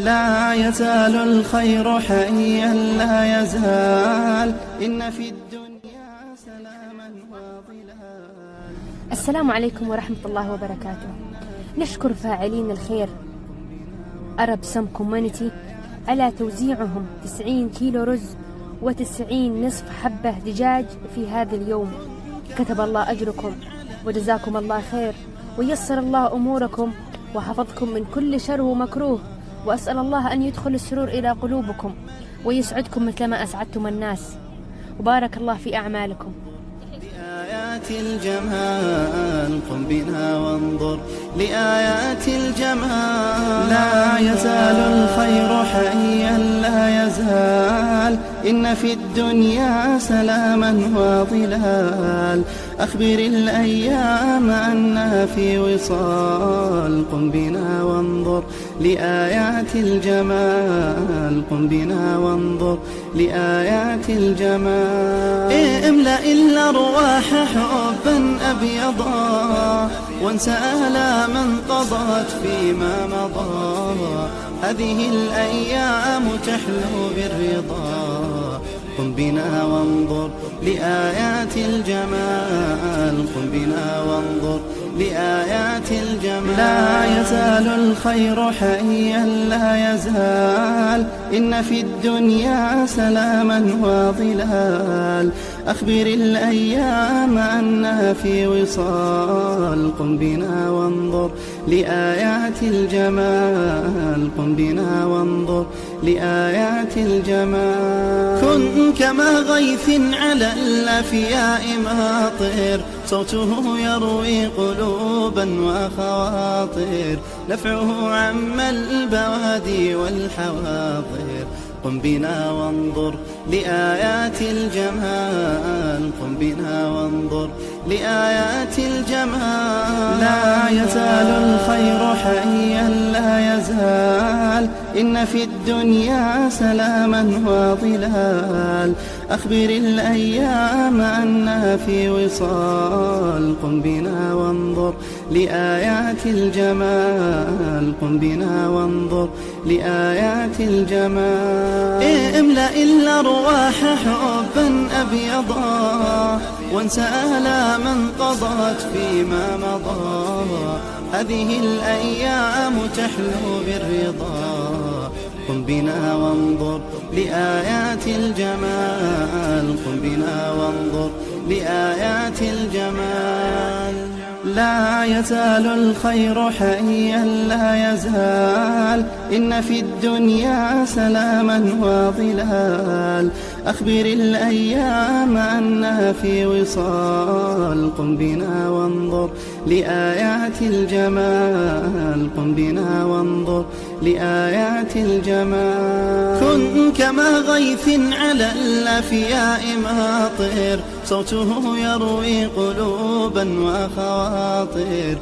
لا يزال الخير حيا لا يزال، إن في الدنيا سلاما وظلال. السلام عليكم ورحمة الله وبركاته. نشكر فاعلين الخير Arab Sam Community على توزيعهم 90 كيلو رز و90 نصف حبة دجاج في هذا اليوم. كتب الله أجركم وجزاكم الله خير، ويسر الله أموركم وحفظكم من كل شر ومكروه، وأسأل الله أن يدخل السرور إلى قلوبكم ويسعدكم مثلما أسعدتم الناس، وبارك الله في أعمالكم. لآيات الجمال قم بنا وانظر لآيات الجمال. لا يزال الخير حيا لا يزال، إن في الدنيا سلاما وظلال. أخبر الأيام أنها في وصال، قم بنا وانظر لآيات الجمال. قم بنا وانظر لآيات الجمال. املأ الأرواح حبا أبيضا، وانسى آلاما قضت فيما مضى. هذه الأيام تحلو بالرضا، قم بنا وانظر لآيات الجمال. قم بنا وانظر لآيات الجمال. لا يزال الخير حيا لا يزال، إن في الدنيا سلاما وظلال. أخبر الأيام أنها في وصال، قم بنا وانظر لآيات الجمال. قم بنا وانظر لآيات الجمال. كن كما غيث على الأفياء ماطر، صوته يروي قلوبا وخواطر. نفعه عم البوادي والحواضر، قم بنا وانظر لآيات الجمال. قم بنا وانظر لآيات الجمال. لا يزال الخير حيا لا يزال، إن في الدنيا سلاما وظلال. أخبر الأيام أنها في وصال، قم بنا وانظر لآيات الجمال. قم بنا وانظر لآيات الجمال. املأ الأرواح حبا أبيضا، وانسى آلاما قضت فيما مضى. هذه الأيام تحلو بالرضا، قم بنا وانظر لآيات الجمال. قم بنا وانظر لآيات الجمال. لا يزال الخير حيا لا يزال، إن في الدنيا سلاما وظلال. أخبر الأيام أنها في وصال، قم بنا وانظر لآيات الجمال. قم بنا وانظر لآيات الجمال. كن كما غيث على الأفياء ماطر، صوته يروي قلوبا وخواطر.